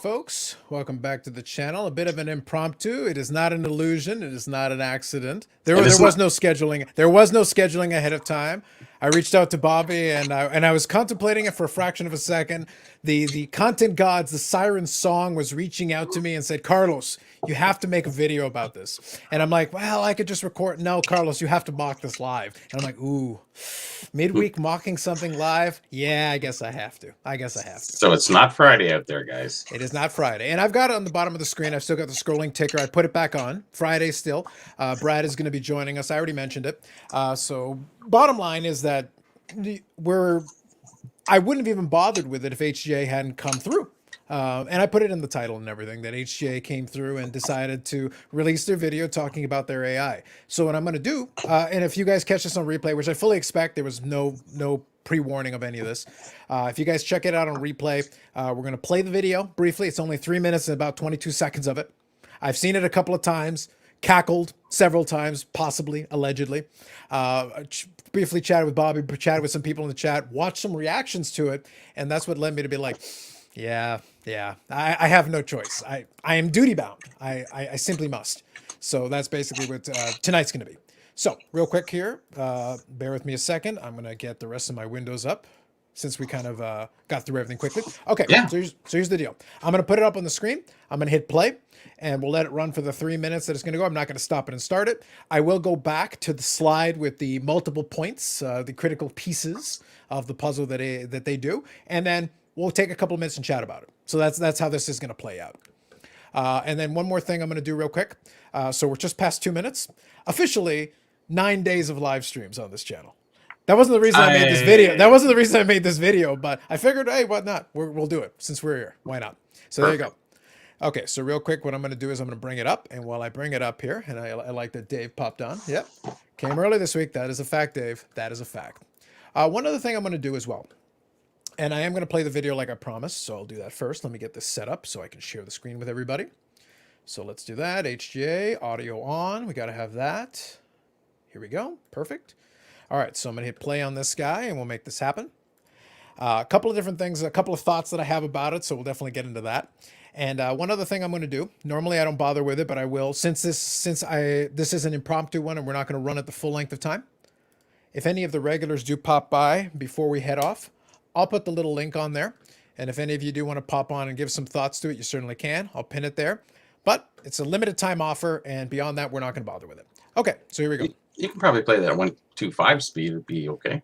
folks. Welcome back to the channel. A bit of an impromptu. It is not an illusion. It is not an accident. There was no scheduling. There was no scheduling ahead of time. I reached out to Bobby and I was contemplating it for a fraction of a second. The content gods, the siren song was reaching out to me and said, Carlos, you have to make a video about this. And I'm like, well, I could just record. No, Carlos, you have to mock this live. And I'm like, ooh, midweek mocking something live? Yeah, I guess I have to. So it's not Friday out there, guys. It is not Friday. And I've got it on the bottom of the screen. I've still got the scrolling ticker. I put it back on. Friday still. Brad is going to be joining us. I already mentioned it. So bottom line is that I wouldn't have even bothered with it if HGA hadn't come through. And I put it in the title and everything that HGA came through and decided to release their video talking about their AI. So what I'm going to do, and if you guys catch this on replay, which I fully expect, there was no pre-warning of any of this. If you guys check it out on replay, we're going to play the video briefly. It's only 3 minutes and about 22 seconds of it. I've seen it a couple of times, cackled several times, possibly, allegedly. Briefly chatted with Bobby, chatted with some people in the chat, watched some reactions to it, and that's what led me to be like, yeah, I have no choice. I am duty bound. I simply must. So that's basically what tonight's going to be. So real quick here, bear with me a second. I'm going to get the rest of my windows up since we kind of got through everything quickly. Okay, yeah. So here's the deal. I'm going to put it up on the screen. I'm going to hit play and we'll let it run for the 3 minutes that it's going to go. I'm not going to stop it and start it. I will go back to the slide with the multiple points, the critical pieces of the puzzle that they do. And then we'll take a couple of minutes and chat about it. So that's how this is going to play out. And then one more thing I'm going to do real quick. So we're just past 2 minutes. Officially, 9 days of live streams on this channel. That wasn't the reason I made this video. That wasn't the reason I made this video, but I figured, hey, what not? We'll do it since we're here. Why not? So there you go. Okay, so real quick, what I'm going to do is I'm going to bring it up. And while I bring it up here, and I like that Dave popped on. Yep, came early this week. That is a fact, Dave. That is a fact. One other thing I'm going to do as well. And I am going to play the video like I promised, so I'll do that first. Let me get this set up so I can share the screen with everybody. So let's do that. HGA, audio on. We got to have that. Here we go. Perfect. All right, so I'm going to hit play on this guy, and we'll make this happen. A couple of different things, a couple of thoughts that I have about it, so we'll definitely get into that. And one other thing I'm going to do. Normally, I don't bother with it, but I will. Since this is an impromptu one, and we're not going to run it the full length of time. If any of the regulars do pop by before we head off, I'll put the little link on there. And if any of you do want to pop on and give some thoughts to it, you certainly can. I'll pin it there. But it's a limited time offer, and beyond that, we're not going to bother with it. Okay, so here we go. You can probably play that 1.25 speed. It'd be okay.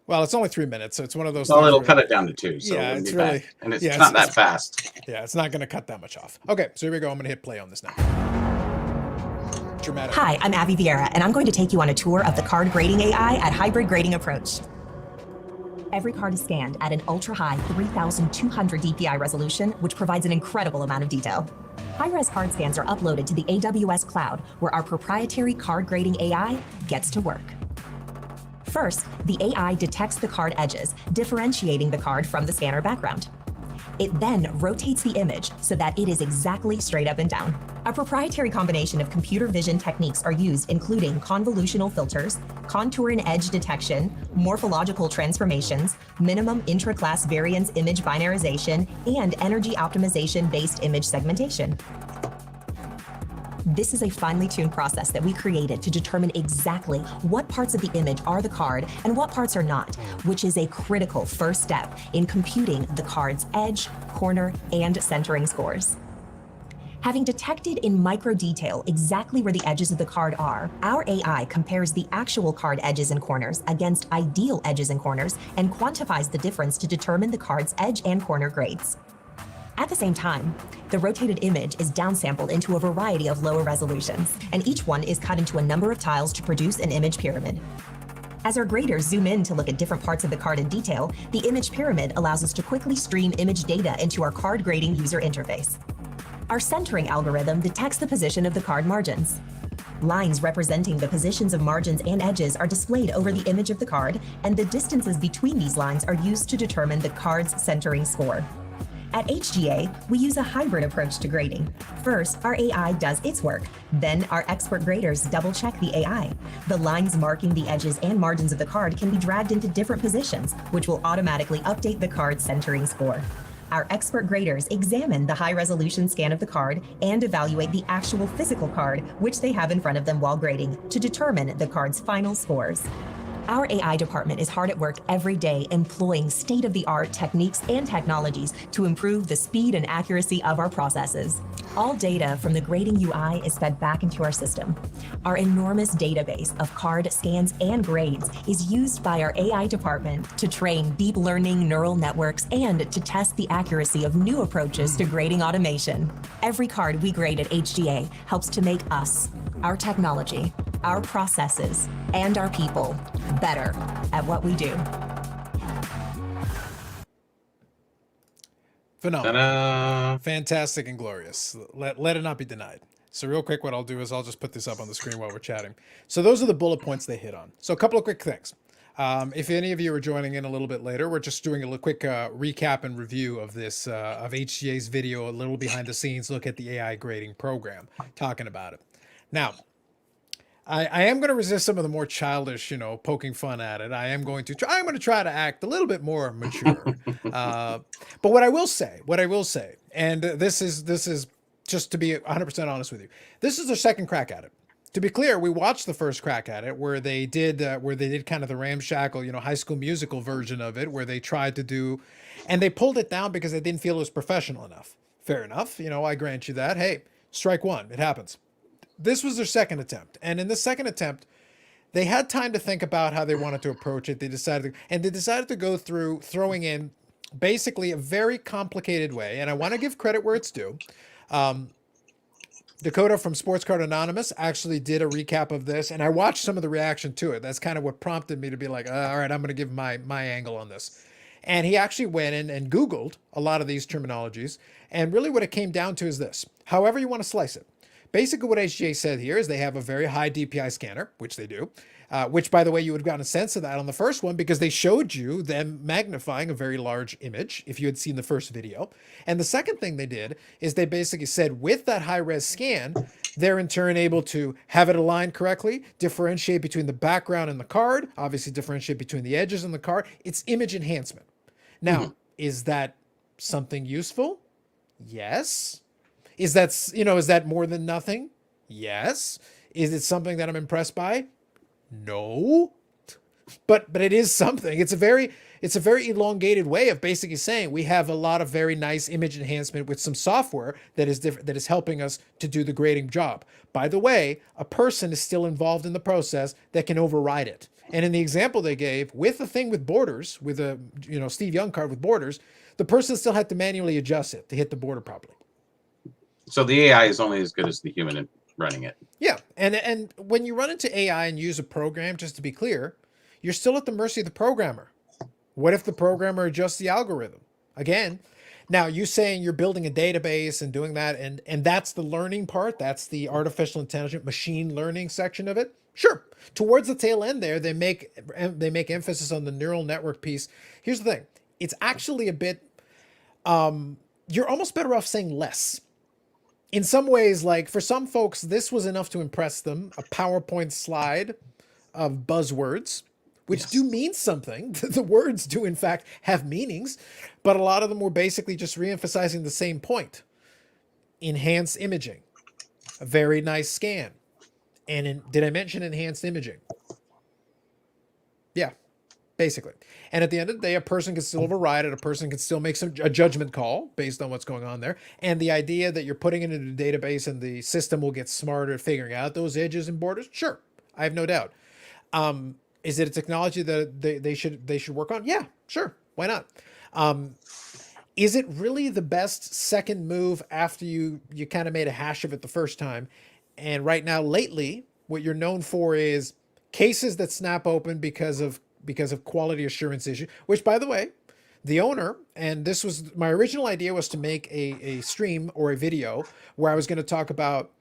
Well, it's only 3 minutes, so it's one of those. Well, it'll cut it down to 2. So yeah, it's really, and it's not that fast. Yeah, it's not going to cut that much off. Okay, so here we go. I'm going to hit play on this now. Dramatic. Hi, I'm Abby Vieira, and I'm going to take you on a tour of the card grading AI at Hybrid Grading Approach. Every card is scanned at an ultra-high 3,200 DPI resolution, which provides an incredible amount of detail. High-res card scans are uploaded to the AWS cloud, where our proprietary card grading AI gets to work. First, the AI detects the card edges, differentiating the card from the scanner background. It then rotates the image so that it is exactly straight up and down. A proprietary combination of computer vision techniques are used, including convolutional filters, contour and edge detection, morphological transformations, minimum intra-class variance image binarization, and energy optimization-based image segmentation. This is a finely tuned process that we created to determine exactly what parts of the image are the card and what parts are not, which is a critical first step in computing the card's edge, corner, and centering scores. Having detected in micro detail exactly where the edges of the card are, our AI compares the actual card edges and corners against ideal edges and corners and quantifies the difference to determine the card's edge and corner grades. At the same time, the rotated image is downsampled into a variety of lower resolutions, and each one is cut into a number of tiles to produce an image pyramid. As our graders zoom in to look at different parts of the card in detail, the image pyramid allows us to quickly stream image data into our card grading user interface. Our centering algorithm detects the position of the card margins. Lines representing the positions of margins and edges are displayed over the image of the card, and the distances between these lines are used to determine the card's centering score. At HGA, we use a hybrid approach to grading. First, our AI does its work. Then our expert graders double-check the AI. The lines marking the edges and margins of the card can be dragged into different positions, which will automatically update the card's centering score. Our expert graders examine the high-resolution scan of the card and evaluate the actual physical card, which they have in front of them while grading, to determine the card's final scores. Our AI department is hard at work every day employing state-of-the-art techniques and technologies to improve the speed and accuracy of our processes. All data from the grading UI is fed back into our system. Our enormous database of card scans and grades is used by our AI department to train deep learning neural networks and to test the accuracy of new approaches to grading automation. Every card we grade at HGA helps to make us, our technology, our processes, and our people better at what we do. Phenomenal. Ta-da! Fantastic and glorious. Let it not be denied. So real quick, what I'll do is I'll just put this up on the screen while we're chatting. So those are the bullet points they hit on. So a couple of quick things. If any of you are joining in a little bit later, we're just doing a quick recap and review of this, of HGA's video, a little behind the scenes look at the AI grading program, talking about it. Now, I am going to resist some of the more childish, poking fun at it. I'm going to try to act a little bit more mature. But what I will say, and this is just to be 100% honest with you, this is their second crack at it. To be clear, we watched the first crack at it where they did kind of the ramshackle, High School Musical version of it, where they tried to do, and they pulled it down because they didn't feel it was professional enough. Fair enough. I grant you that. Hey, strike one. It happens. This was their second attempt. And in the second attempt, they had time to think about how they wanted to approach it. They decided to go through throwing in basically a very complicated way. And I want to give credit where it's due. Dakota from Sports Card Anonymous actually did a recap of this, and I watched some of the reaction to it. That's kind of what prompted me to be like, all right, I'm going to give my angle on this. And he actually went in and Googled a lot of these terminologies. And really what it came down to is this. However you want to slice it. Basically what HGA said here is they have a very high DPI scanner, which they do, which, by the way, you would have gotten a sense of that on the first one because they showed you them magnifying a very large image if you had seen the first video. And the second thing they did is they basically said with that high-res scan, they're in turn able to have it aligned correctly, differentiate between the background and the card, obviously differentiate between the edges and the card. It's image enhancement. Now, is that something useful? Yes. Is that more than nothing? Yes. Is it something that I'm impressed by? No. But it is something. It's a very elongated way of basically saying we have a lot of very nice image enhancement with some software that is helping us to do the grading job. By the way, a person is still involved in the process that can override it. And in the example they gave with the thing with borders, with a Steve Young card with borders, the person still had to manually adjust it to hit the border properly. So the AI is only as good as the human running it. Yeah, and when you run into AI and use a program, just to be clear, you're still at the mercy of the programmer. What if the programmer adjusts the algorithm? Again, now you saying you're building a database and doing that, and that's the learning part, that's the artificial intelligence machine learning section of it. Sure. Towards the tail end there, they make emphasis on the neural network piece. Here's the thing. It's actually a bit, you're almost better off saying less. In some ways, like for some folks, this was enough to impress them. A PowerPoint slide of buzzwords, which do mean something. The words do, in fact, have meanings, but a lot of them were basically just reemphasizing the same point. Enhanced imaging, a very nice scan. And did I mention enhanced imaging? Yeah, basically. And at the end of the day, a person can still override it. A person can still make a judgment call based on what's going on there. And the idea that you're putting it into the database and the system will get smarter at figuring out those edges and borders, sure, I have no doubt. Is it a technology that they should work on? Yeah, sure, why not? Is it really the best second move after you kind of made a hash of it the first time? And right now, lately, what you're known for is cases that snap open because of quality assurance issue, which, by the way, the owner, and this was my original idea, was to make a stream or a video where I was going to talk about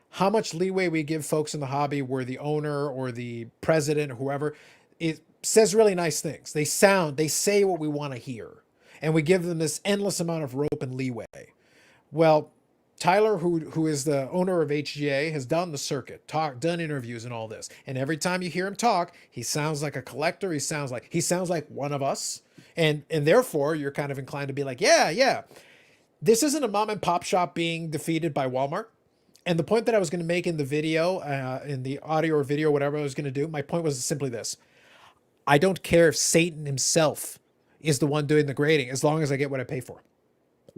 how much leeway we give folks in the hobby where the owner or the president or whoever it says really nice things. They say what we want to hear, and we give them this endless amount of rope and leeway. Well, Tyler, who is the owner of HGA, has done the circuit, done interviews and all this. And every time you hear him talk, he sounds like a collector. He sounds like one of us. And therefore you're kind of inclined to be like, yeah, this isn't a mom and pop shop being defeated by Walmart. And the point that I was going to make in the video, in the audio or video, whatever I was going to do, my point was simply this. I don't care if Satan himself is the one doing the grading, as long as I get what I pay for.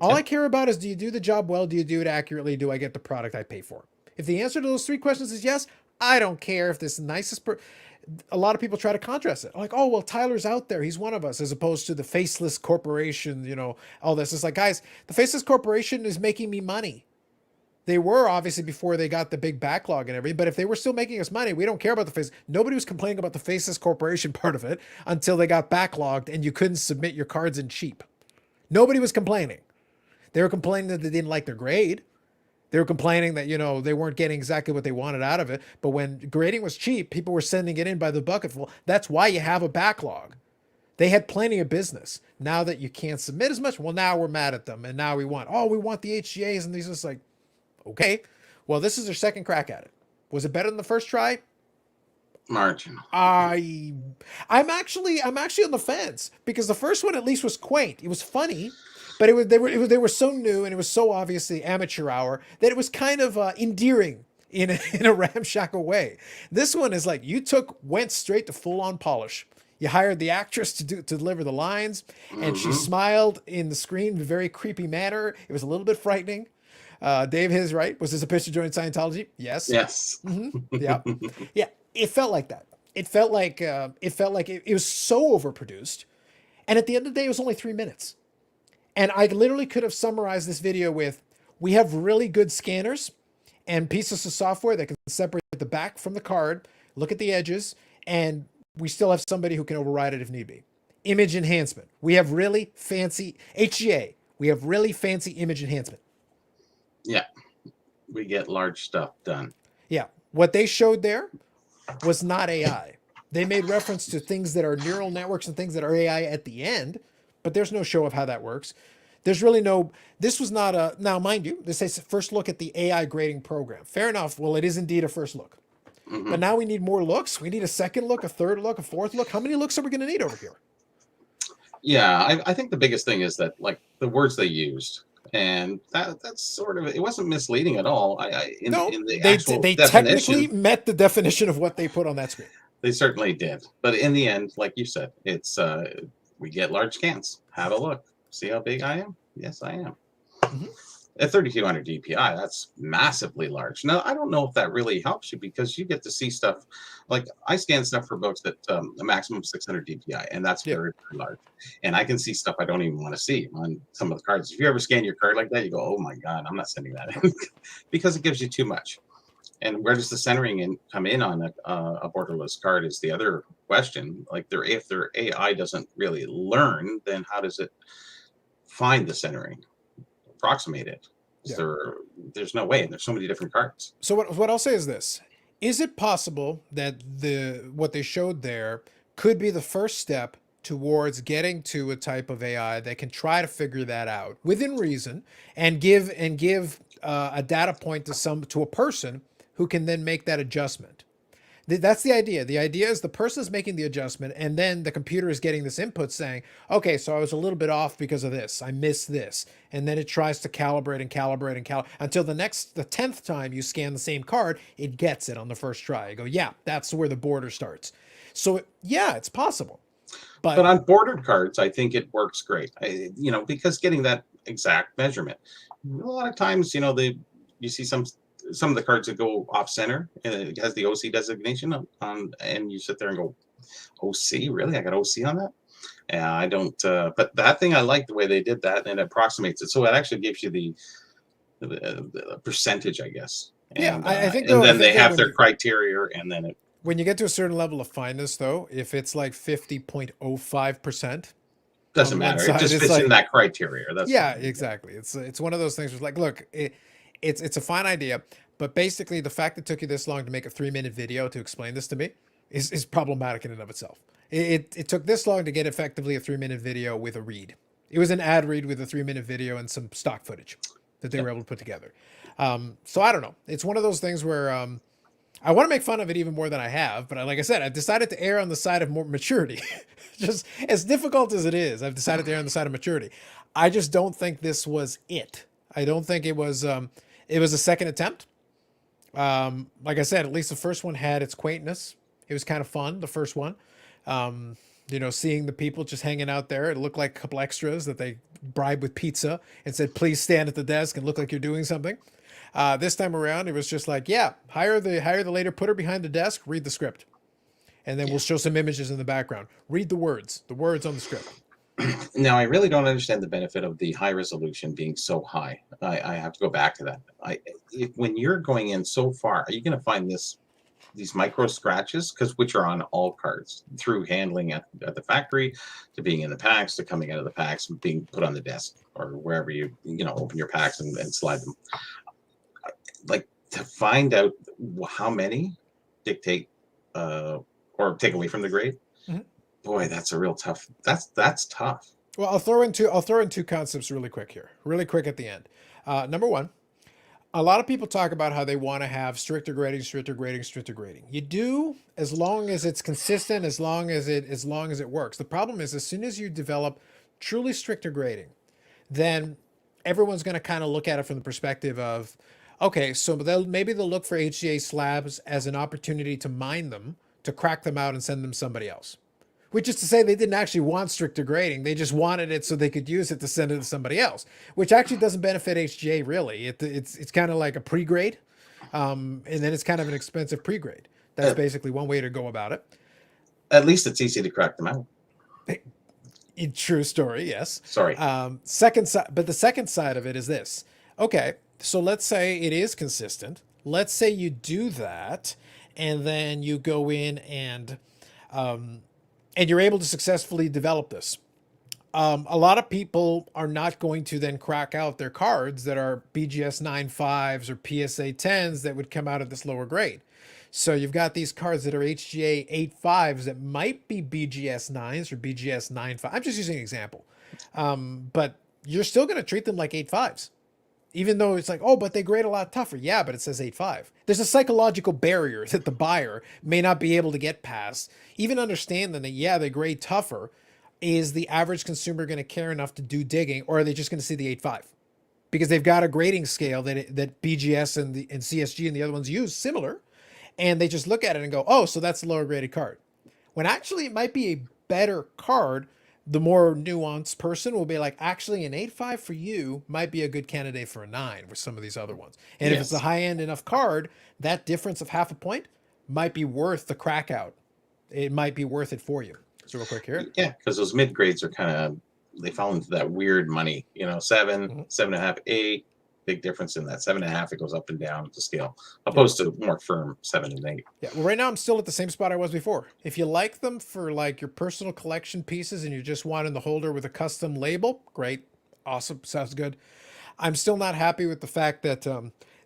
All I care about is, do you do the job well? Do you do it accurately? Do I get the product I pay for? If the answer to those three questions is yes, I don't care if this nicest a lot of people try to contrast it. Like, oh, well, Tyler's out there. He's one of us, as opposed to the faceless corporation, all this. It's like, guys, the faceless corporation is making me money. They were obviously before they got the big backlog and everything, but if they were still making us money, we don't care about the face. Nobody was complaining about the faceless corporation part of it until they got backlogged and you couldn't submit your cards in cheap. Nobody was complaining. They were complaining that they didn't like their grade. They were complaining that, they weren't getting exactly what they wanted out of it. But when grading was cheap, people were sending it in by the bucketful. That's why you have a backlog. They had plenty of business. Now that you can't submit as much, well, now we're mad at them. And now we want the HGAs. And these are just like, okay, well, this is their second crack at it. Was it better than the first try? Marginal. I'm actually on the fence, because the first one at least was quaint. It was funny, but they were so new and it was so obviously amateur hour that it was kind of endearing in a ramshackle way. This one is like, you went straight to full on polish. You hired the actress to deliver the lines, and she smiled in the screen in a very creepy manner. It was a little bit frightening. Dave is right. Was this a pitch to join Scientology? Yes. Yes. Mm-hmm. Yeah. Yeah. It felt like that. It felt like it was so overproduced. And at the end of the day, it was only 3 minutes. And I literally could have summarized this video with, we have really good scanners and pieces of software that can separate the back from the card, look at the edges, and we still have somebody who can override it if need be. Image enhancement. We have really fancy HGA. We have really fancy image enhancement. Yeah. We get large stuff done. Yeah. What they showed there was not AI. They made reference to things that are neural networks and things that are AI at the end, but there's no show of how that works. There's really this was not now mind you, this is first look at the AI grading program. Fair enough. Well, it is indeed a first look. Mm-hmm. But now we need more looks. We need a second look, a third look, a fourth look. How many looks are we going to need over here? Yeah, I think the biggest thing is that, like, the words they used. And that's sort of, it wasn't misleading at all. In the actual they technically met the definition of what they put on that screen. They certainly did. But in the end, like you said, it's we get large scans. Have a look. See how big I am? Yes, I am. Mm-hmm. At 3200 DPI, that's massively large. Now, I don't know if that really helps you, because you get to see stuff. Like, I scan stuff for books that a maximum of 600 DPI, and that's very, very large. And I can see stuff I don't even want to see on some of the cards. If you ever scan your card like that, you go, oh my God, I'm not sending that in, because it gives you too much. And where does the centering come in on a borderless card is the other question. Like, if their AI doesn't really learn, then how does it find the centering? Approximate it. Yeah. There's no way. There's so many different cards. So what I'll say is this: is it possible that what they showed there could be the first step towards getting to a type of AI that can try to figure that out within reason and give a data point to a person who can then make that adjustment? That's the idea. The idea is the person is making the adjustment, and then the computer is getting this input saying, okay, so I was a little bit off because of this. I missed this. And then it tries to calibrate until the 10th time you scan the same card, it gets it on the first try. You go, yeah, that's where the border starts. So yeah, it's possible. But on bordered cards, I think it works great. Because getting that exact measurement, a lot of times, you see some of the cards that go off center, and it has the OC designation on, and you sit there and go, OC, really? I got OC on that? Yeah, I don't. But that thing, I like the way they did that, and it approximates it, so it actually gives you the percentage, I guess. And, yeah, I think. And then they have their criteria, and then it. When you get to a certain level of fineness, though, if it's like 50.05%. Doesn't matter. It just fits in that criteria. That's exactly. It's one of those things where it's like, look, it's a fine idea, but basically the fact it took you this long to make a 3-minute video to explain this to me is problematic in and of itself. It took this long to get effectively a 3-minute video with a read. It was an ad read with a 3-minute video and some stock footage that they were able to put together. So I don't know. It's one of those things where I want to make fun of it even more than I have, but like I said, I've decided to err on the side of more maturity. Just as difficult as it is, I've decided to err on the side of maturity. I just don't think this was it. I don't think it was. It was a second attempt. Like I said, at least the first one had its quaintness. It was kind of fun. The first one, seeing the people just hanging out there. It looked like a couple extras that they bribed with pizza and said, "Please stand at the desk and look like you're doing something." This time around, it was just like, yeah, hire the later, put her behind the desk, read the script, and then we'll show some images in the background. Read the words on the script. Now, I really don't understand the benefit of the high resolution being so high. I have to go back to that. When you're going in so far, are you going to find these micro scratches, which are on all cards, through handling at the factory, to being in the packs, to coming out of the packs, being put on the desk, or wherever you open your packs and slide them. Like, to find out how many dictate or take away from the grade. Mm-hmm. Boy, that's a real tough. That's tough. Well, I'll throw in two concepts really quick at the end. Number one, a lot of people talk about how they want to have stricter grading. You do, as long as it's consistent, as long as it works. The problem is, as soon as you develop truly stricter grading, then everyone's going to kind of look at it from the perspective of, okay, so maybe they'll look for HGA slabs as an opportunity to mine them, to crack them out and send them somebody else. Which is to say, they didn't actually want stricter grading. They just wanted it so they could use it to send it to somebody else, which actually doesn't benefit HGA really. It's kind of like a pre-grade, and then it's kind of an expensive pre-grade. That's basically one way to go about it. At least it's easy to crack them out. True story, yes. Sorry. But the second side of it is this. Okay, so let's say it is consistent. Let's say you do that, and then you go in and you're able to successfully develop this. A lot of people are not going to then crack out their cards that are BGS 9.5s or PSA 10s that would come out of this lower grade. So you've got these cards that are HGA 8.5s that might be BGS 9s or BGS 9.5. I'm just using an example. But you're still going to treat them like 8.5s. Even though it's like, oh, but they grade a lot tougher. Yeah, but it says 8.5. There's a psychological barrier that the buyer may not be able to get past. Even understanding that, yeah, they grade tougher. Is the average consumer going to care enough to do digging, or are they just going to see the 8.5? Because they've got a grading scale that BGS and CSG and the other ones use similar, and they just look at it and go, oh, so that's a lower graded card. When actually it might be a better card. The more nuanced person will be like, actually, an 8.5 for you might be a good candidate for a 9 with some of these other ones. And if it's a high-end enough card, that difference of half a point might be worth the crack out. It might be worth it for you. So real quick here. Yeah, because those mid grades are they fall into that weird money. 7, 7.5, 8. Big difference in that 7.5. It goes up and down the scale, opposed to more firm 7 and 8. Yeah. Well, right now I'm still at the same spot I was before. If you like them for like your personal collection pieces and you just want in the holder with a custom label, great, awesome, sounds good. I'm still not happy with the fact that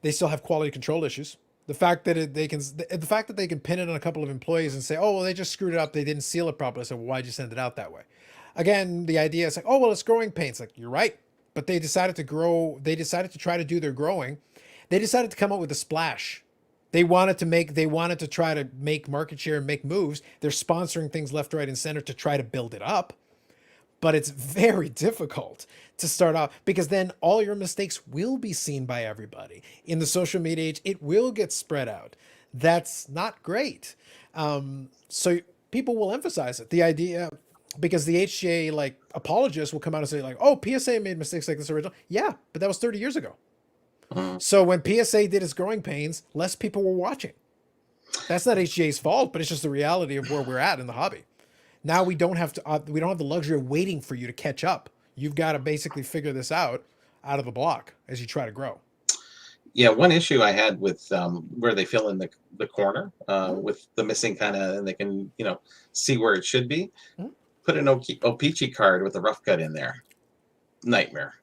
they still have quality control issues. The fact that they can pin it on a couple of employees and say, oh, well, they just screwed it up. They didn't seal it properly. So why'd you send it out that way? Again, the idea is like, oh, well, it's growing pains. Like, you're right. But they decided to grow. They decided to try to do their growing. They decided to come up with a splash. They wanted to try to make market share and make moves. They're sponsoring things left, right, and center to try to build it up. But it's very difficult to start off because then all your mistakes will be seen by everybody. In the social media age, it will get spread out. That's not great. So people will emphasize it. The idea, because the HGA like apologists will come out and say like, oh, PSA made mistakes like this original. Yeah, but that was 30 years ago. So when PSA did its growing pains, less people were watching. That's not HGA's fault, but it's just the reality of where we're at in the hobby. Now we don't have the luxury of waiting for you to catch up. You've got to basically figure this out of the block as you try to grow. Yeah, one issue I had with where they fill in the corner with the missing and they can see where it should be. Put an O-Pee-Chee card with a rough cut in there. Nightmare.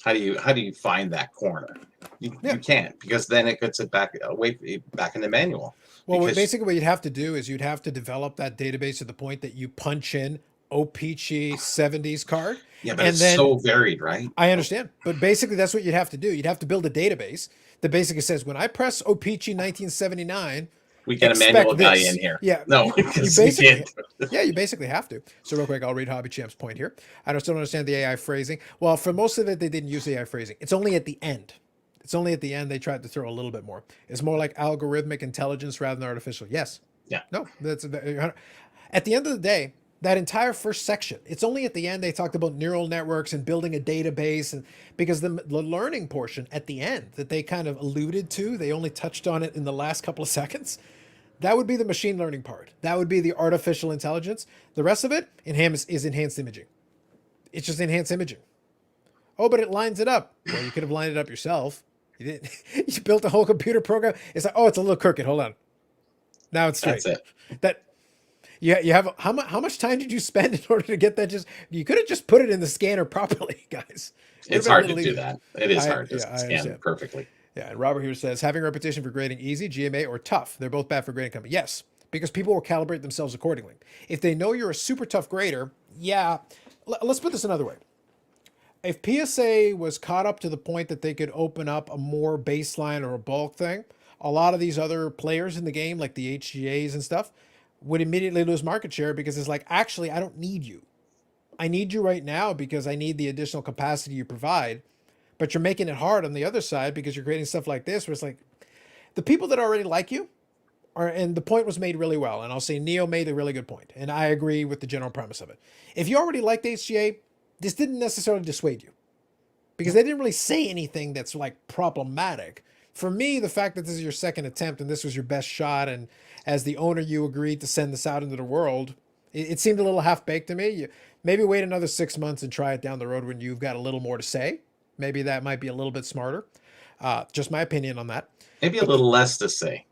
How do you find that corner? You can't, because then it gets it back in the manual. Well, basically what you'd have to do is you'd have to develop that database to the point that you punch in O-Pee-Chee 70s card. Yeah, but it's so varied, right? I understand. But basically that's what you'd have to do. You'd have to build a database that basically says, when I press O-Pee-Chee 1979, we get a expect manual guy this. in here. Yeah, No, you because we basically, can't. yeah, you basically have to. So real quick, I'll read Hobby Champ's point here. I still don't understand the AI phrasing. Well, for most of it, they didn't use AI phrasing. It's only at the end. It's only at the end they tried to throw a little bit more. It's more like algorithmic intelligence rather than artificial. Yes. Yeah. No, that's at the end of the day, that entire first section, it's only at the end they talked about neural networks and building a database, and because the learning portion at the end that they kind of alluded to, they only touched on it in the last couple of seconds. That would be the machine learning part. That would be the artificial intelligence. The rest of it is enhanced imaging. It's just enhanced imaging. Oh, but it lines it up. Well, you could have lined it up yourself. You didn't. You built a whole computer program. It's like, oh, it's a little crooked. Hold on. Now it's straight. That's it. That you have how much time did you spend in order to get that? Just you could have just put it in the scanner properly, guys. It's hard to do that. It is hard to scan perfectly. Yeah, and Robert here says having a reputation for grading easy, GMA, or tough. They're both bad for grading company. Yes, because people will calibrate themselves accordingly. If they know you're a super tough grader, yeah. Let's put this another way. If PSA was caught up to the point that they could open up a more baseline or a bulk thing, a lot of these other players in the game, like the HGAs and stuff, would immediately lose market share because it's like, actually, I don't need you. I need you right now because I need the additional capacity you provide. But you're making it hard on the other side because you're creating stuff like this where it's like the people that already like you are, and the point was made really well. And I'll say Neo made a really good point. And I agree with the general premise of it. If you already liked HGA, this didn't necessarily dissuade you because they didn't really say anything that's like problematic. For me, the fact that this is your second attempt and this was your best shot, and as the owner, you agreed to send this out into the world, it seemed a little half-baked to me. You maybe wait another 6 months and try it down the road when you've got a little more to say. Maybe that might be a little bit smarter. Just my opinion on that. Maybe a little less to say.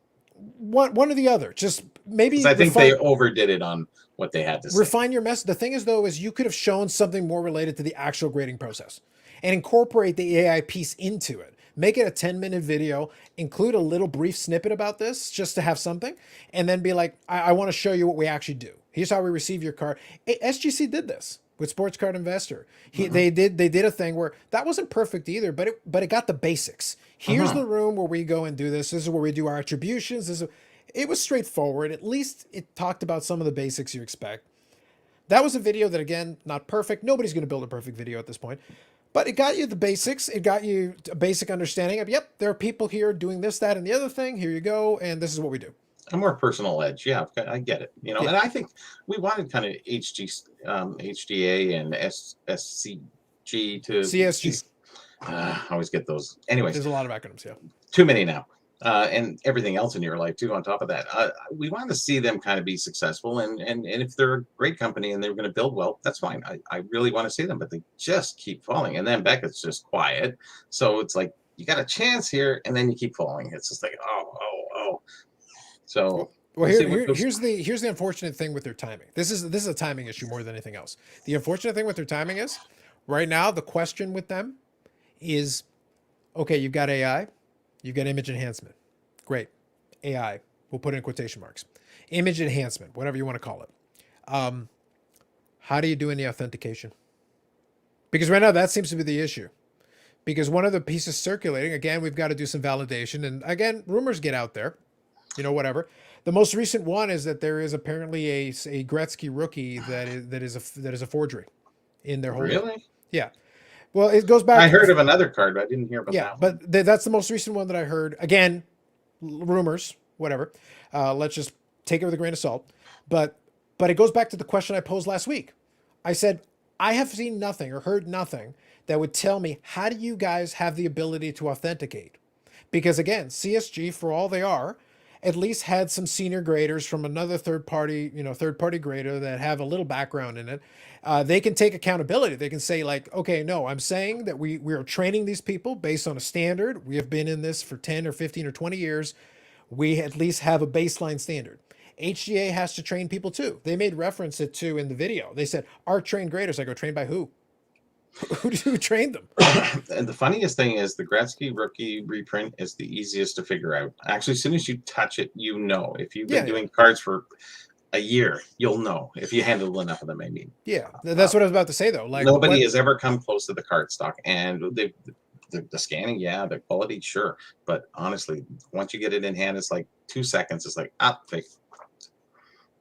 One or the other. Just maybe. I think they overdid it on what they had to say. Refine your message. The thing is, though, is you could have shown something more related to the actual grading process and incorporate the AI piece into it. Make it a 10-minute video, include a little brief snippet about this just to have something, and then be like, I want to show you what we actually do. Here's how we receive your card. SGC did this with Sports Card Investor. They did a thing where that wasn't perfect either, but it got the basics. Here's the room where we go and do this. This is where we do our attributions. It was straightforward. At least it talked about some of the basics you expect. That was a video that, again, not perfect. Nobody's going to build a perfect video at this point. But it got you the basics. It got you a basic understanding of, yep, there are people here doing this, that, and the other thing. Here you go. And this is what we do. A more personal edge. Yeah, I get it. You know, Yeah. and I think we wanted kind of HGA and SCG to CSG. I always get those. Anyways, There's a lot of acronyms, yeah. too many now. And everything else in your life too on top of that. We want to see them kind of be successful, and if they're a great company and they're going to build well, that's fine. I really want to see them, but they just keep falling. And then Beckett's just quiet. So it's like you got a chance here, and then you keep falling. It's just like oh. So well, here's the unfortunate thing with their timing. This is a timing issue more than anything else. The unfortunate thing with their timing is right now the question with them is, okay, you've got AI. You've got image enhancement. Great. AI. We'll put in quotation marks. Image enhancement, whatever you want to call it. How do you do any authentication? Because right now that seems to be the issue. Because one of the pieces circulating, again, we've got to do some validation. And again, rumors get out there, whatever. The most recent one is that there is apparently a Gretzky rookie that is a forgery in their whole. Really? Yeah. Well, it goes back. I heard of another card, but I didn't hear about that one. But that's the most recent one that I heard. Again, rumors, whatever. Let's just take it with a grain of salt. But it goes back to the question I posed last week. I said, I have seen nothing or heard nothing that would tell me, how do you guys have the ability to authenticate? Because again, CSG, for all they are, at least had some senior graders from another third party grader that have a little background in it. They can take accountability. They can say like, okay, no, I'm saying that we are training these people based on a standard. We have been in this for 10 or 15 or 20 years. We at least have a baseline standard. HGA has to train people too. They made reference it to in the video. They said, our trained graders. I go, trained by who? Who trained them? And the funniest thing is the Gretzky rookie reprint is the easiest to figure out. Actually, as soon as you touch it, if you've been doing cards for a year, you'll know if you handle enough of them. I mean, yeah, that's what I was about to say though. Like nobody has ever come close to the card stock, and the scanning, yeah, the quality, sure. But honestly, once you get it in hand, it's like 2 seconds. It's like, fake.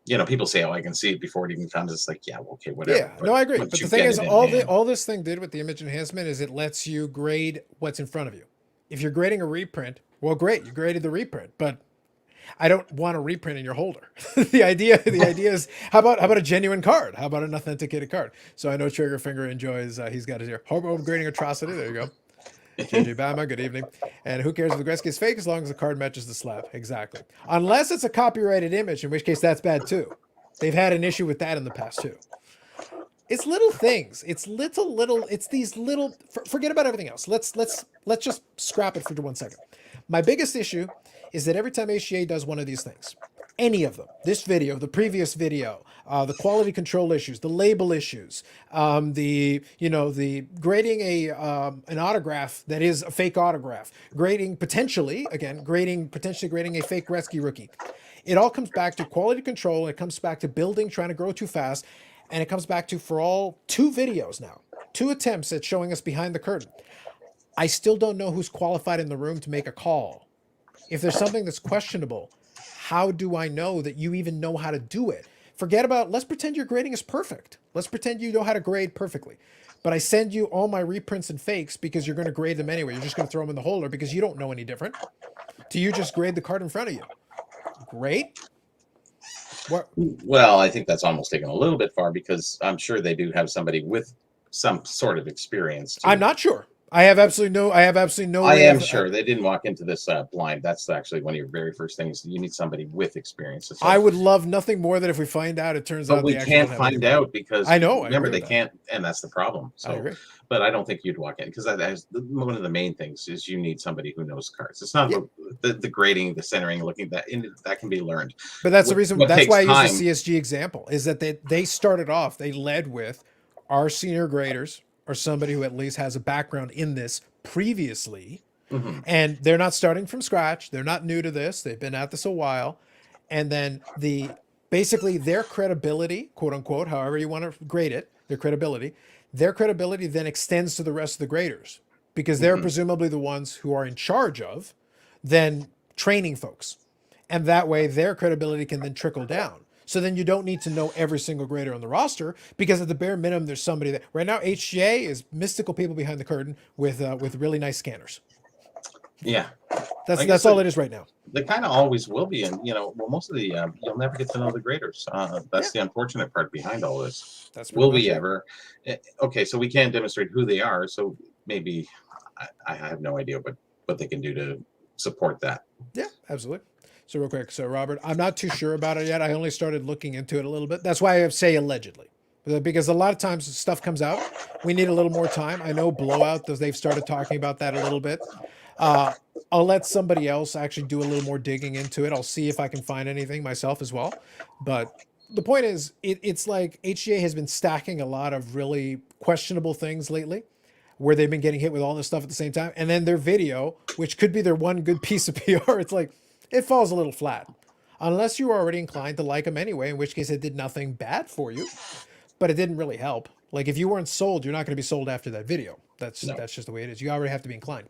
You know, people say, "Oh, I can see it before it even comes." It's like, yeah, okay, whatever. Yeah, no, I agree. once But the you thing get is, it in all hand- all this thing did with the image enhancement is it lets you grade what's in front of you. If you're grading a reprint, well, great, you graded the reprint, but I don't want a reprint in your holder. The idea is, how about a genuine card? How about an authenticated card? So I know Triggerfinger enjoys. He's got it here. Home grading atrocity. There you go. JJ Bama, good evening. And who cares if the Gretzky is fake as long as the card matches the slab? Exactly. Unless it's a copyrighted image, in which case that's bad too. They've had an issue with that in the past too. It's little things. It's little. It's these little. Forget about everything else. Let's just scrap it for 1 second. My biggest issue is that every time HGA does one of these things, any of them, this video, the previous video, the quality control issues, the label issues, the grading an autograph that is a fake autograph, potentially grading a fake Gretzky rookie. It all comes back to quality control. It comes back to building, trying to grow too fast, and it comes back to, for all 2 videos now, 2 attempts at showing us behind the curtain. I still don't know who's qualified in the room to make a call. If there's something that's questionable, how do I know that you even know how to do it? Forget about, let's pretend your grading is perfect. Let's pretend you know how to grade perfectly. But I send you all my reprints and fakes because you're going to grade them anyway. You're just going to throw them in the holder because you don't know any different. Do you just grade the card in front of you? Great. What? Well, I think that's almost taken a little bit far because I'm sure they do have somebody with some sort of experience. I'm not sure. I have absolutely no. I am sure they didn't walk into this blind. That's actually one of your very first things. You need somebody with experience. So, I would love nothing more than if we find out. It turns out we can't find out because I know. Remember, they can't, and that's the problem. So, I agree. But I don't think you'd walk in because that is one of the main things. Is you need somebody who knows cards. It's not about the grading, the centering, looking that can be learned. But that's the reason. That's why I use the CSG example. Is that they started off. They led with our senior graders or somebody who at least has a background in this previously, and they're not starting from scratch. They're not new to this. They've been at this a while, and then basically their credibility, quote unquote, however you want to grade it, their credibility then extends to the rest of the graders because they're presumably the ones who are in charge of then training folks, and that way their credibility can then trickle down. So then you don't need to know every single grader on the roster because at the bare minimum, there's somebody that right now HGA is mystical people behind the curtain with really nice scanners. Yeah, that's all it is right now. They kind of always will be, and most of the you'll never get to know the graders. That's the unfortunate part behind all this. Will we ever? Okay, so we can't demonstrate who they are. So maybe I have no idea what they can do to support that. Yeah, absolutely. So real quick, so Robert, I'm not too sure about it yet. I only started looking into it a little bit. That's why I say allegedly, because a lot of times stuff comes out. We need a little more time. I know Blowout, they've started talking about that a little bit. I'll let somebody else actually do a little more digging into it. I'll see if I can find anything myself as well. But the point is, it's like HGA has been stacking a lot of really questionable things lately, where they've been getting hit with all this stuff at the same time. And then their video, which could be their one good piece of PR, it's like, it falls a little flat. Unless you were already inclined to like them anyway, in which case it did nothing bad for you, but it didn't really help. Like if you weren't sold, you're not going to be sold after that video. That's just the way it is. You already have to be inclined.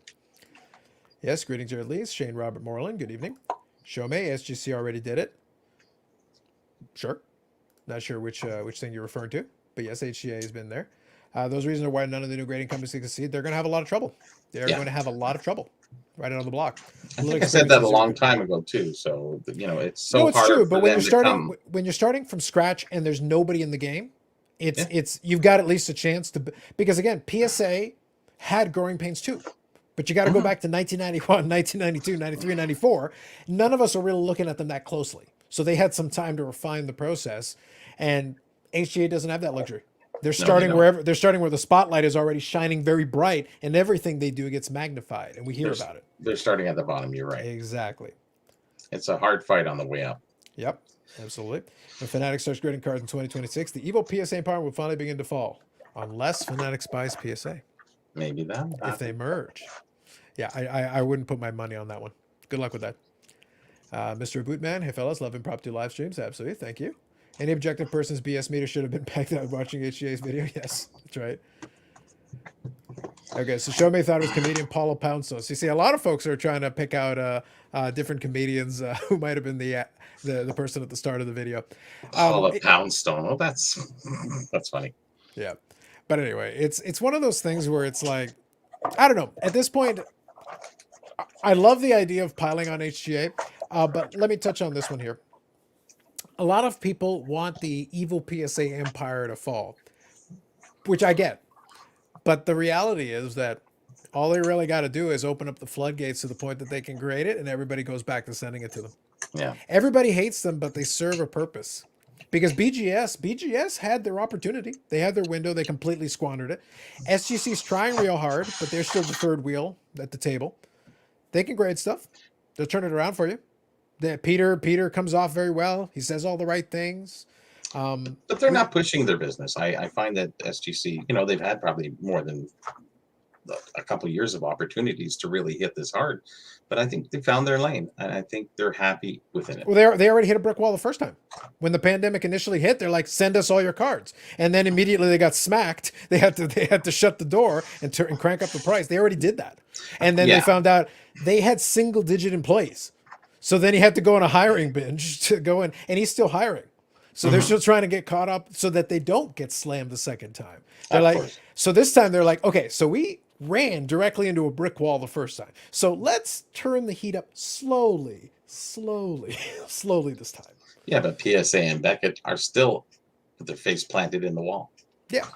Yes, greetings, Jared Lees, Shane Robert Moreland, good evening. Shome, SGC already did it. Sure. Not sure which thing you're referring to, but yes, HGA has been there. Those reasons are why none of the new grading companies succeed. They're going to have a lot of trouble. They're going to have a lot of trouble. Right on the block. I think I said that a long time ago too. So it's so no, it's hard. True, but when you're starting from scratch and there's nobody in the game, it's you've got at least a chance to, because again, PSA had growing pains too, but you got to go back to 1991, 1992, 93, 94. None of us are really looking at them that closely, so they had some time to refine the process, and HGA doesn't have that luxury. They're starting where the spotlight is already shining very bright, and everything they do gets magnified, and we hear about it. They're starting at the bottom. You're right. Exactly. It's a hard fight on the way up. Yep, absolutely. When Fnatic starts grading cards in 2026, the evil PSA empowerment will finally begin to fall, unless Fnatic buys PSA. Maybe that. If they merge. Yeah, I wouldn't put my money on that one. Good luck with that. Mr. Bootman, hey fellas, love Impromptu live streams. Absolutely, thank you. Any objective person's BS meter should have been pegged out watching HGA's video. Yes, that's right. Okay, so Show Me thought it was comedian Paula Poundstone. So you see, a lot of folks are trying to pick out different comedians who might have been the person at the start of the video. Paula Poundstone. Oh, that's funny. Yeah, but anyway, it's one of those things where it's like, I don't know. At this point, I love the idea of piling on HGA, but let me touch on this one here. A lot of people want the evil PSA empire to fall, which I get. But the reality is that all they really got to do is open up the floodgates to the point that they can grade it, and everybody goes back to sending it to them. Yeah. Everybody hates them, but they serve a purpose. Because BGS had their opportunity. They had their window. They completely squandered it. SGC's trying real hard, but they're still the third wheel at the table. They can grade stuff. They'll turn it around for you. Peter comes off very well. He says all the right things. But they're not pushing their business. I find that SGC, they've had probably more than a couple of years of opportunities to really hit this hard. But I think they found their lane, and I think they're happy within it. Well, they already hit a brick wall the first time. When the pandemic initially hit, they're like, send us all your cards. And then immediately they got smacked. They had to shut the door and crank up the price. They already did that. And then they found out they had single-digit employees. So then he had to go on a hiring binge to go in, and he's still hiring. So they're still trying to get caught up so that they don't get slammed the second time. They're like, so this time they're like, okay, so we ran directly into a brick wall the first time. So let's turn the heat up slowly this time. Yeah, but PSA and Beckett are still with their face planted in the wall. Yeah.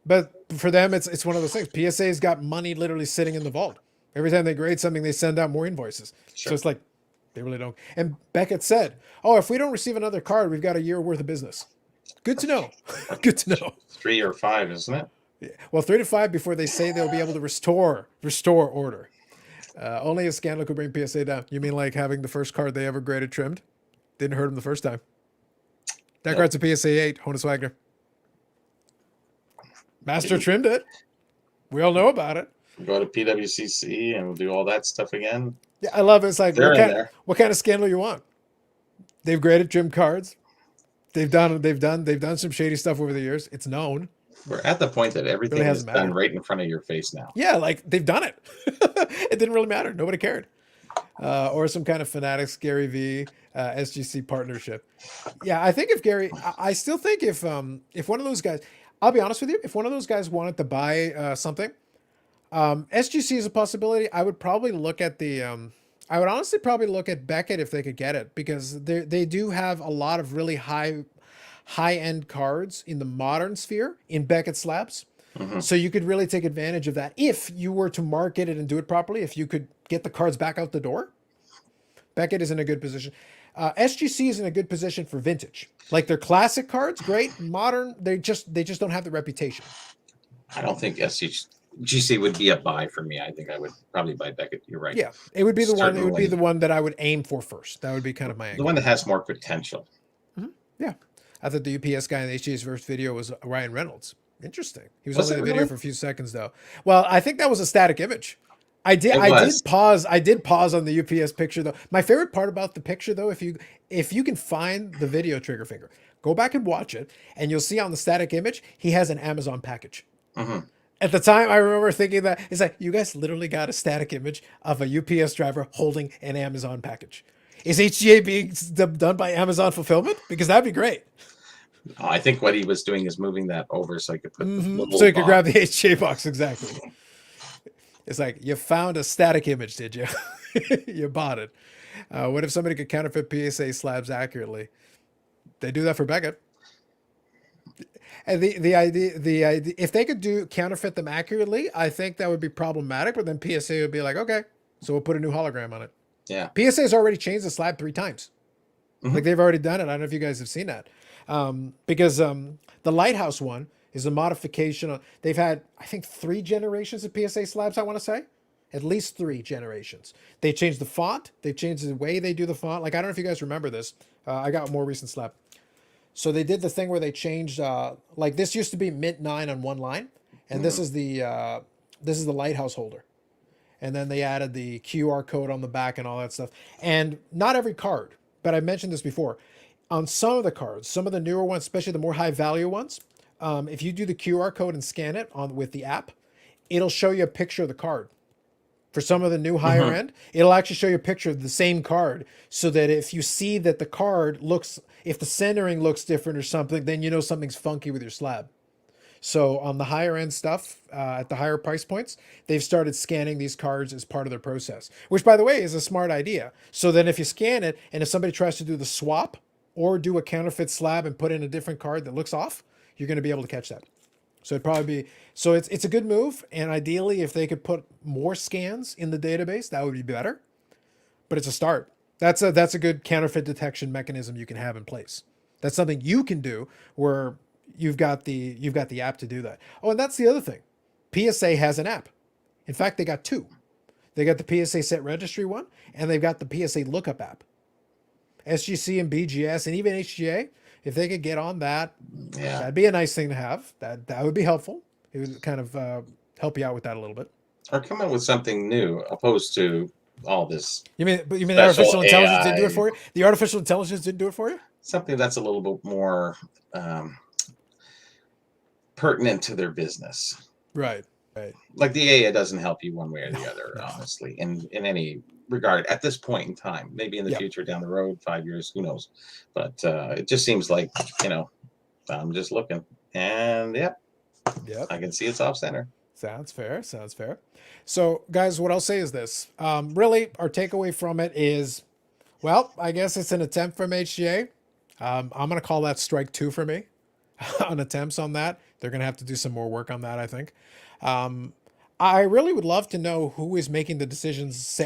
But for them, it's one of those things. PSA's got money literally sitting in the vault. Every time they grade something, they send out more invoices. Sure. So it's like, they really don't. And Beckett said, oh, if we don't receive another card, we've got a year worth of business. Good to know. Good to know. 3 or 5, isn't it? Yeah. Well, 3 to 5 before they say they'll be able to restore order. Only a scandal could bring PSA down. You mean like having the first card they ever graded trimmed? Didn't hurt them the first time. That card's a PSA 8, Honus Wagner. Master trimmed it. We all know about it. Go to PWCC and do all that stuff again. Yeah, I love it. It's like, what kind of scandal you want? They've graded trim cards. They've done some shady stuff over the years. It's known. We're at the point that everything is done right in front of your face now. Yeah, like they've done it. It didn't really matter. Nobody cared. Or some kind of Fanatics, Gary V, SGC partnership. Yeah, I think I still think if one of those guys, I'll be honest with you, if one of those guys wanted to buy something, SGC is a possibility. I would probably look at I would honestly probably look at Beckett if they could get it, because they do have a lot of really high-end cards in the modern sphere in Beckett slabs. So you could really take advantage of that if you were to market it and do it properly. If you could get the cards back out the door, Beckett is in a good position. SGC is in a good position for vintage. Like their classic cards, great. Modern, they just don't have the reputation. I don't think SGC would be a buy for me. I think I would probably buy Beckett. You're right. Yeah, it would be the one. It would be the one that I would aim for first. That would be kind of my angle. The one that has more potential. Yeah, I thought the UPS guy in the HGA's first video was Ryan Reynolds. Interesting. He was only in the video for a few seconds though. Well, I think that was a static image. I did pause on the UPS picture though. My favorite part about the picture though, if you can find the video trigger finger, go back and watch it, and you'll see on the static image he has an Amazon package. At the time, I remember thinking that it's like, you guys literally got a static image of a UPS driver holding an Amazon package. Is HGA being done by Amazon Fulfillment? Because that'd be great. I think what he was doing is moving that over so I could put the little so you could grab the HGA box. Exactly. It's like, you found a static image, did you? You bought it. What if somebody could counterfeit PSA slabs accurately? They do that for Beckett. And the idea, if they could counterfeit them accurately, I think that would be problematic. But then PSA would be like, okay, so we'll put a new hologram on it. Yeah. PSA has already changed the slab 3 times. Like they've already done it. I don't know if you guys have seen that. Because the Lighthouse one is a modification. They've had, I think, 3 generations of PSA slabs, I want to say. At least 3 generations. They changed the font. They've changed the way they do the font. Like, I don't know if you guys remember this. I got a more recent slab. So they did the thing where they changed, like this used to be Mint 9 on one line. And this is the Lighthouse holder. And then they added the QR code on the back and all that stuff. And not every card, but I mentioned this before. On some of the cards, some of the newer ones, especially the more high value ones, if you do the QR code and scan it with the app, it'll show you a picture of the card. For some of the new higher end, it'll actually show you a picture of the same card, so that if you see that the card looks, if the centering looks different or something, then you know something's funky with your slab. So on the higher end stuff, at the higher price points, they've started scanning these cards as part of their process, which, by the way, is a smart idea. So then if you scan it, and if somebody tries to do the swap or do a counterfeit slab and put in a different card that looks off, you're going to be able to catch that. So it'd probably be, so it's a good move. And ideally, if they could put more scans in the database, that would be better. But it's a start. That's a good counterfeit detection mechanism you can have in place. That's something you can do where you've got the app to do that. Oh, and that's the other thing. PSA has an app. In fact, they got two. They got the PSA set registry one, and they've got the PSA lookup app. SGC and BGS and even HGA, if they could get on that, that'd be a nice thing to have. That would be helpful. It would kind of help you out with that a little bit. Or come up with something new, opposed to all this. You mean the artificial intelligence didn't do it for you? The artificial intelligence didn't do it for you? Something that's a little bit more pertinent to their business. Right. Like the AI doesn't help you one way or the other, honestly, in any regard at this point in time. Maybe in the future, down the road, 5 years, who knows? But it just seems like, I'm just looking, and I can see it's off center. Sounds fair. So, guys, what I'll say is this. Really, our takeaway from it is, well, I guess it's an attempt from HGA. I'm going to call that strike 2 for me on attempts on that. They're going to have to do some more work on that, I think. I really would love to know who is making the decisions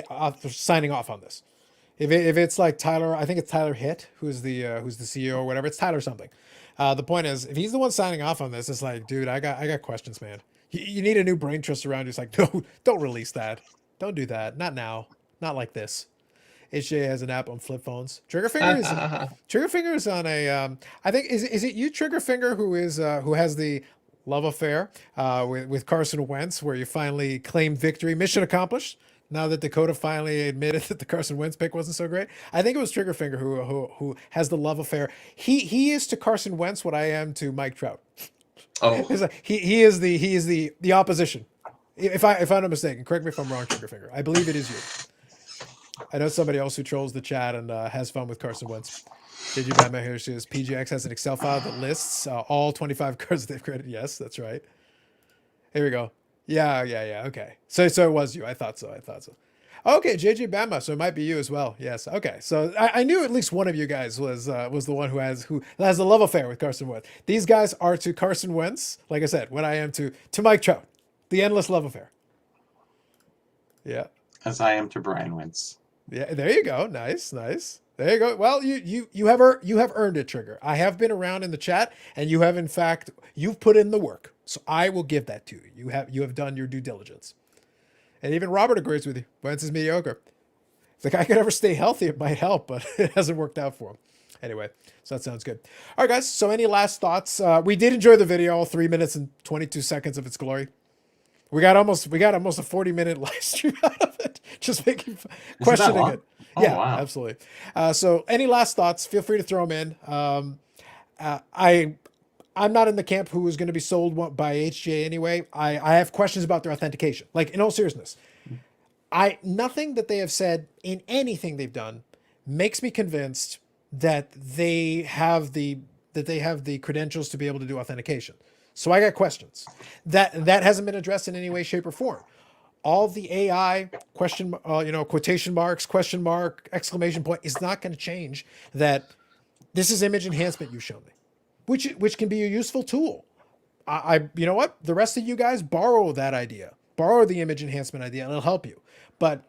signing off on this. If it's like Tyler, I think it's Tyler Hitt, who's the CEO or whatever. It's Tyler something. The point is, if he's the one signing off on this, it's like, dude, I got questions, man. You need a new brain trust around you. It's like, no, don't release that. Don't do that. Not now. Not like this. HGA has an app on flip phones. Triggerfinger is on a. I think is it you, Triggerfinger, who has the love affair with Carson Wentz, where you finally claimed victory, mission accomplished. Now that Dakota finally admitted that the Carson Wentz pick wasn't so great, I think it was Triggerfinger who has the love affair. He is to Carson Wentz what I am to Mike Trout. Oh, Like, he is the opposition. If I'm not mistaken, correct me if I'm wrong, Triggerfinger. I believe it is you. I know somebody else who trolls the chat and has fun with Carson Wentz. Did you Batman here says PGX has an Excel file that lists all 25 cards they've created. Yes, that's right. Here we go. Yeah. Okay. So it was you. I thought so. Okay, JJ Bama. So it might be you as well. Yes. Okay. So I knew at least one of you guys was the one who has the love affair with Carson Wentz. These guys are to Carson Wentz, like I said, what I am to Mike Trout, the endless love affair. Yeah. As I am to Brian Wentz. Yeah. There you go. Nice. There you go. Well, you have earned it, Trigger. I have been around in the chat, and you have, in fact, you've put in the work. So I will give that to you. You have done your due diligence. And even Robert agrees with you. Wentz is mediocre. If the guy could ever stay healthy, it might help, but it hasn't worked out for him. Anyway, so that sounds good. All right, guys. So any last thoughts? We did enjoy the video, 3 minutes and 22 seconds of its glory. We got almost a 40-minute live stream out of it. Just making questioning it. Oh, yeah, wow. Absolutely. So any last thoughts, feel free to throw them in. I'm not in the camp who is going to be sold by HGA anyway. I have questions about their authentication. Like, in all seriousness, nothing that they have said in anything they've done makes me convinced that they have the credentials to be able to do authentication. So I got questions. That hasn't been addressed in any way, shape, or form. All the AI quotation marks, question mark, exclamation point is not going to change that this is image enhancement you've shown me, which can be a useful tool. You know what? The rest of you guys borrow that idea, borrow the image enhancement idea, and it'll help you. But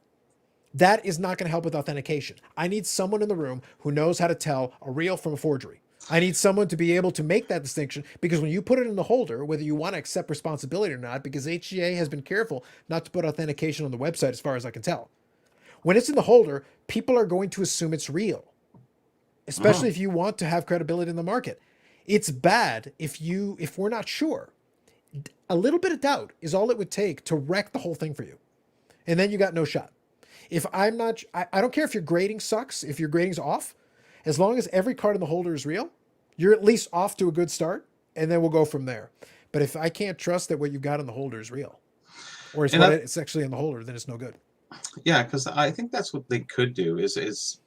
that is not going to help with authentication. I need someone in the room who knows how to tell a real from a forgery. I need someone to be able to make that distinction, because when you put it in the holder, whether you want to accept responsibility or not, because HGA has been careful not to put authentication on the website as far as I can tell. When it's in the holder, people are going to assume it's real, especially if you want to have credibility in the market. It's bad if we're not sure. A little bit of doubt is all it would take to wreck the whole thing for you. And then you got no shot. If I'm not, I don't care if your grading sucks, if your grading's off. As long as every card in the holder is real, you're at least off to a good start, and then we'll go from there. But if I can't trust that what you've got in the holder is real, or it's And what that, it's actually in the holder, then it's no good. yeah, because I think that's what they could do is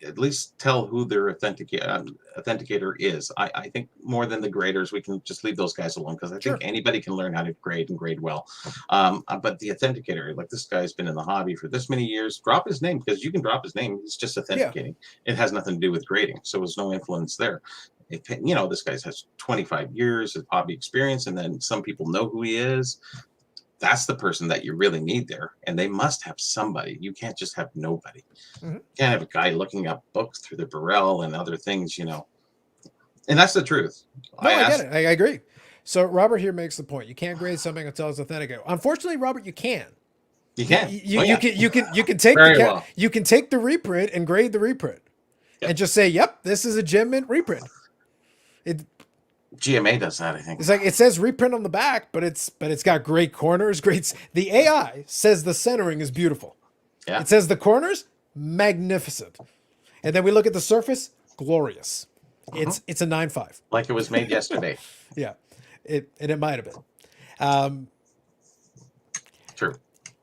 at least tell who their authenticator is. I think more than the graders, we can just leave those guys alone because I think Sure. anybody can learn how to grade and grade well. But the authenticator, like this guy's been in the hobby for this many years, drop his name because you can drop his name. He's just Yeah. authenticating. It has nothing to do with grading, so there's no influence there. If, you know, this guy has 25 years of hobby experience, and then some people know who he is. That's the person that you really need there, and they must have somebody. You can't just have nobody. Mhm. You can't have a guy looking up books through the Burrell and other things, you know. And that's the truth. No, I get it. I agree. So Robert here makes the point. You can't grade something until it's authenticated. Unfortunately, Robert, you can. You can. You can take you can take the reprint and grade the reprint, and just say, "Yep, this is a Gem Mint reprint." GMA does that, I think. It's like it says reprint on the back, but it's got great corners, great. The AI says the centering is beautiful. Yeah. It says the corners magnificent, and then we look at the surface, glorious. It's a 9.5. Like it was made yesterday. Yeah, it might have been. True.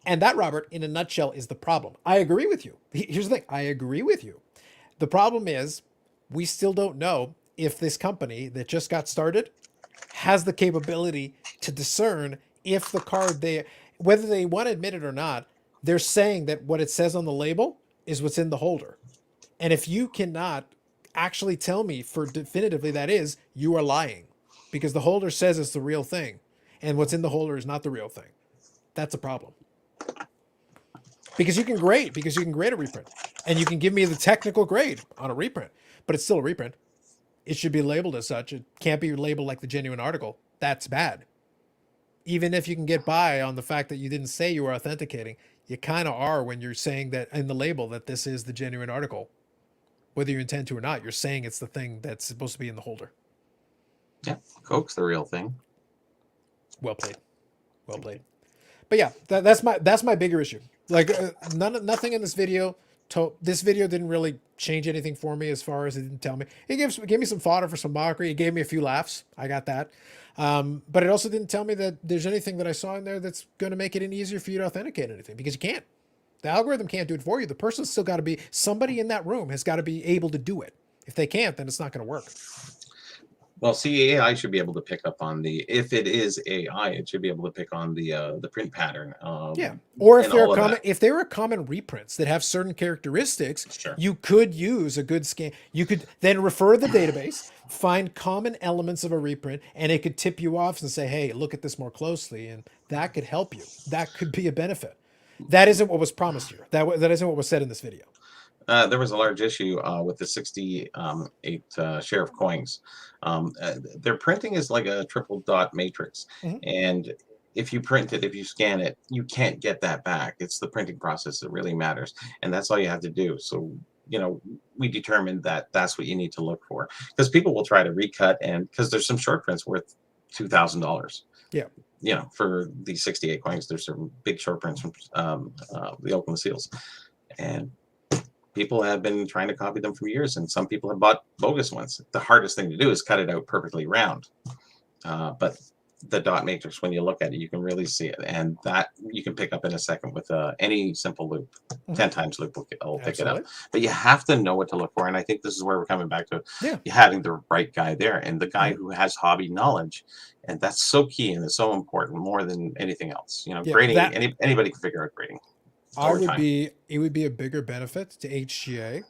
And that, Robert, in a nutshell, is the problem. I agree with you. Here's the thing. I agree with you. The problem is we still don't know if this company that just got started has the capability to discern if the card whether they want to admit it or not, they're saying that what it says on the label is what's in the holder. And if you cannot actually tell me for definitively that is, you are lying because the holder says it's the real thing and what's in the holder is not the real thing. That's a problem. Because you can grade a reprint and you can give me the technical grade on a reprint, but it's still a reprint. It should be labeled as such. It can't be labeled like the genuine article. That's bad. Even if you can get by on the fact that you didn't say you were authenticating, you kind of are when you're saying that in the label that this is the genuine article. Whether you intend to or not, you're saying it's the thing that's supposed to be in the holder. Yeah, Coke's the real thing. Well played. Well played. But yeah, that's my bigger issue. Like nothing in this video. This video didn't really change anything for me as far as it didn't tell me. It gave me some fodder for some mockery. It gave me a few laughs. I got that. But it also didn't tell me that there's anything that I saw in there that's going to make it any easier for you to authenticate anything because you can't. The algorithm can't do it for you. The person's still got to be, somebody in that room has got to be able to do it. If they can't, then it's not going to work. Well, see, AI should be able to pick up on if it is AI, it should be able to pick on the print pattern. Yeah. Or if there are common reprints that have certain characteristics, sure, you could use a good scan. You could then refer to the database, find common elements of a reprint, and it could tip you off and say, hey, look at this more closely. And that could help you. That could be a benefit. That isn't what was promised here. That isn't what was said in this video. There was a large issue with the 68 share of coins. Their printing is like a triple dot matrix. Mm-hmm. And if you print it, if you scan it, you can't get that back. It's the printing process that really matters. And that's all you have to do. So, you know, we determined that that's what you need to look for. Because people will try to recut, and because there's some short prints worth $2,000. Yeah. You know, for these 68 coins, there's some big short prints from the Oakland Seals. And people have been trying to copy them for years, and some people have bought bogus ones. The hardest thing to do is cut it out perfectly round. But the dot matrix, when you look at it, you can really see it. And that you can pick up in a second with any simple loop. 10 times loop will pick it up. But you have to know what to look for. And I think this is where we're coming back to having the right guy there and the guy who has hobby knowledge. And that's so key and it's so important more than anything else. You know, grading, anybody can figure out grading. It would be a bigger benefit to HGA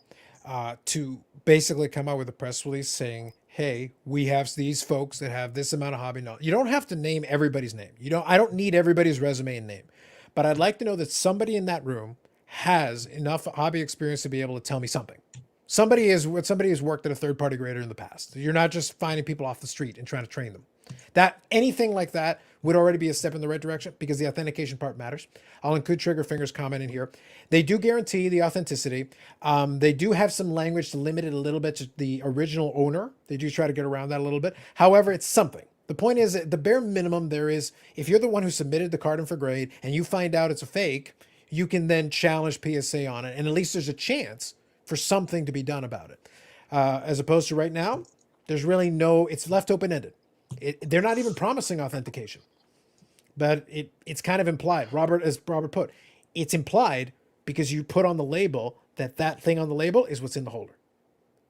to basically come out with a press release saying, hey, we have these folks that have this amount of hobby knowledge. You don't have to name everybody's name. I don't need everybody's resume and name, but I'd like to know that somebody in that room has enough hobby experience to be able to tell me something. Somebody has worked at a third-party grader in the past. You're not just finding people off the street and trying to train them. That anything like that would already be a step in the right direction because the authentication part matters. I'll include Triggerfinger's comment in here. They do guarantee the authenticity. They do have some language to limit it a little bit to the original owner. They do try to get around that a little bit. However, it's something. The point is that the bare minimum there is, if you're the one who submitted the card in for grade and you find out it's a fake, you can then challenge PSA on it. And at least there's a chance for something to be done about it. As opposed to right now, there's really it's left open-ended. They're not even promising authentication. but it's kind of implied. As Robert put, it's implied because you put on the label that thing on the label is what's in the holder.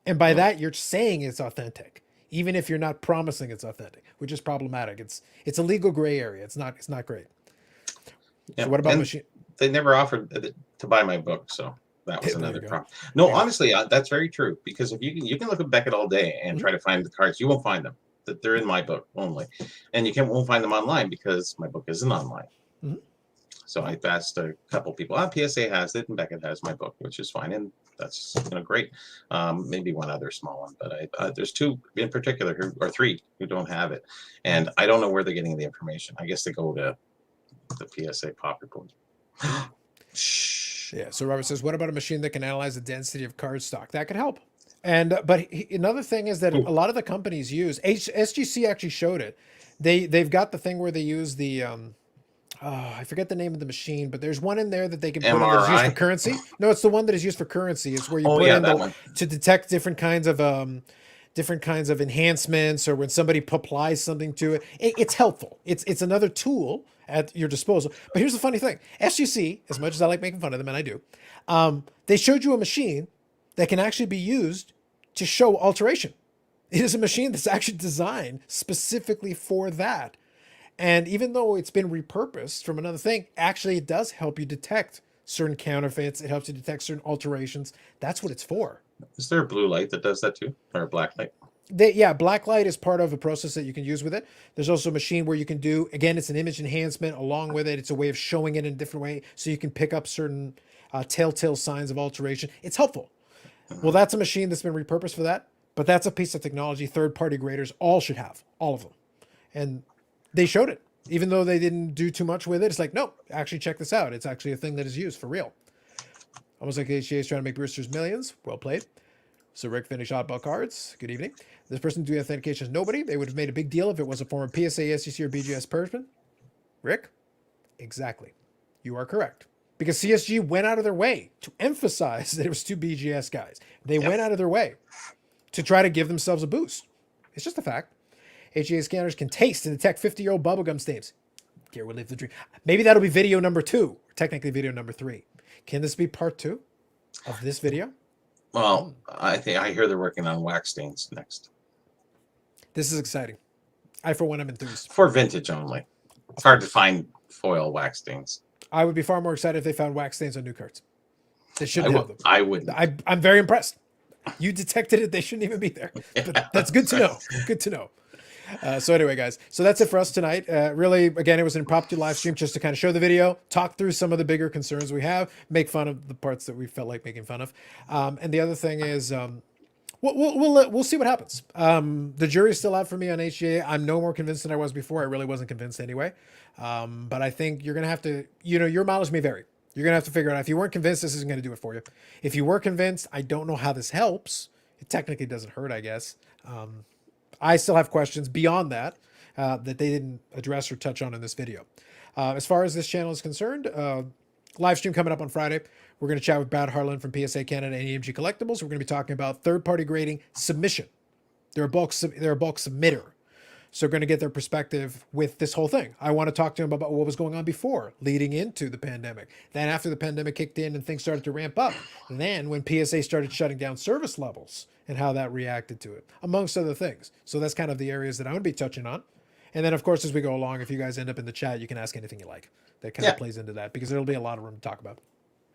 And by that, you're saying it's authentic, even if you're not promising it's authentic, which is problematic. It's a legal gray area. It's not great. Yeah. So what about And machine? They never offered to buy my book, so that was There you another go. problem. No, honestly, that's very true, because if you can look at Beckett all day and try to find the cards, you won't find them. That they're in my book only, and won't find them online because my book isn't online. Mhm. So I've asked a couple people. PSA has it, and Beckett has my book, which is fine, and that's great. Maybe one other small one, but there's two in particular or three who don't have it, and I don't know where they're getting the information. I guess they go to the PSA pop report. Yeah. So Robert says, what about a machine that can analyze the density of card stock? That could help. And but another thing is that a lot of the companies use SGC actually showed it. They've got the thing where they use the I forget the name of the machine, but there's one in there that they can put in that's used for MRI? currency. No, it's the one that is used for currency. It's where you Oh, put yeah, in that one. to detect different kinds of enhancements, or when somebody applies something to it. It's helpful. It's another tool at your disposal. But here's the funny thing: SGC, as much as I like making fun of them, and I do, they showed you a machine that can actually be used to show alteration. It is a machine that's actually designed specifically for that. And even though it's been repurposed from another thing, actually it does help you detect certain counterfeits. It helps you detect certain alterations. That's what it's for. Is there a blue light that does that too, or a black light? Black light is part of a process that you can use with it. There's also a machine where you can do, again, it's an image enhancement along with it. It's a way of showing it in a different way so you can pick up certain telltale signs of alteration. It's helpful. Well, that's a machine that's been repurposed for that, but that's a piece of technology third-party graders all should have, all of them. And they showed it. Even though they didn't do too much with it, it's like, no, actually check this out. It's actually a thing that is used for real. Almost like HGA is trying to make Brewster's millions. Well played. So Rick finished oddball cards. Good evening. This person doing authentication is nobody. They would have made a big deal if it was a former PSA, SEC, or BGS person. Rick? Exactly. You are correct. Because CSG went out of their way to emphasize that it was two BGS guys. They went out of their way to try to give themselves a boost. It's just a fact. HGA scanners can taste and detect 50-year-old bubblegum stains. Gary would live the dream. Maybe that'll be video number 2, or technically video number 3. Can this be part 2 of this video? Well, I hear they're working on wax stains next. This is exciting. I, for one, am enthused. For vintage only. It's hard to find foil wax stains. I would be far more excited if they found wax stains on new cards. They shouldn't have them. I wouldn't. I'm very impressed. You detected it. They shouldn't even be there. But that's good to know. Good to know. So anyway, guys, so that's it for us tonight. Really, again, it was an impromptu live stream just to kind of show the video, talk through some of the bigger concerns we have, make fun of the parts that we felt like making fun of. And the other thing is, we'll see what happens. The jury's still out for me on HGA. I'm no more convinced than I was before. I really wasn't convinced anyway. But I think you're going to have to, your mileage may vary. You're going to have to figure it out. If you weren't convinced, this isn't going to do it for you. If you were convinced, I don't know how this helps. It technically doesn't hurt, I guess. I still have questions beyond that that they didn't address or touch on in this video. As far as this channel is concerned, live stream coming up on Friday. We're going to chat with Brad Harlan from PSA Canada and EMG Collectibles. We're going to be talking about third-party grading submission. They're a bulk submitter. So we're going to get their perspective with this whole thing. I want to talk to them about what was going on before, leading into the pandemic. Then after the pandemic kicked in and things started to ramp up, then when PSA started shutting down service levels and how that reacted to it, amongst other things. So that's kind of the areas that I'm going to be touching on. And then, of course, as we go along, if you guys end up in the chat, you can ask anything you like. That kind of plays into that because there'll be a lot of room to talk about.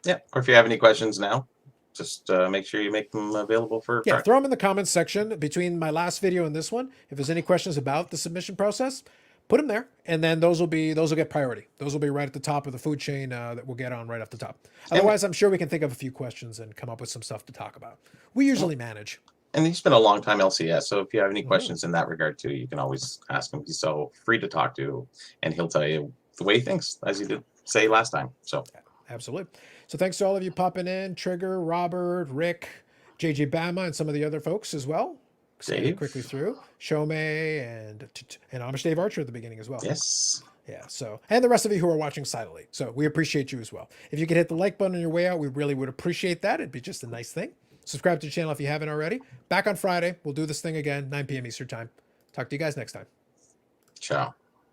Yeah, or if you have any questions now, just make sure you make them available for... Yeah, throw them in the comments section between my last video and this one. If there's any questions about the submission process, put them there, and then those will get priority. Those will be right at the top of the food chain that we'll get on right off the top. Otherwise, I'm sure we can think of a few questions and come up with some stuff to talk about. We usually manage. And he's been a long time LCS, so if you have any questions in that regard too, you can always ask him. He's so free to talk to, and he'll tell you the way he thinks, as he did say last time. So absolutely. So thanks to all of you popping in, Trigger, Robert, Rick, JJ Bama, and some of the other folks as well. Dave. Quickly through Shome and Amish Dave Archer at the beginning as well. Yes. Yeah. So, and the rest of you who are watching silently. So we appreciate you as well. If you could hit the like button on your way out, we really would appreciate that. It'd be just a nice thing. Subscribe to the channel if you haven't already. Back on Friday. We'll do this thing again, 9 p.m. Eastern time. Talk to you guys next time. Ciao.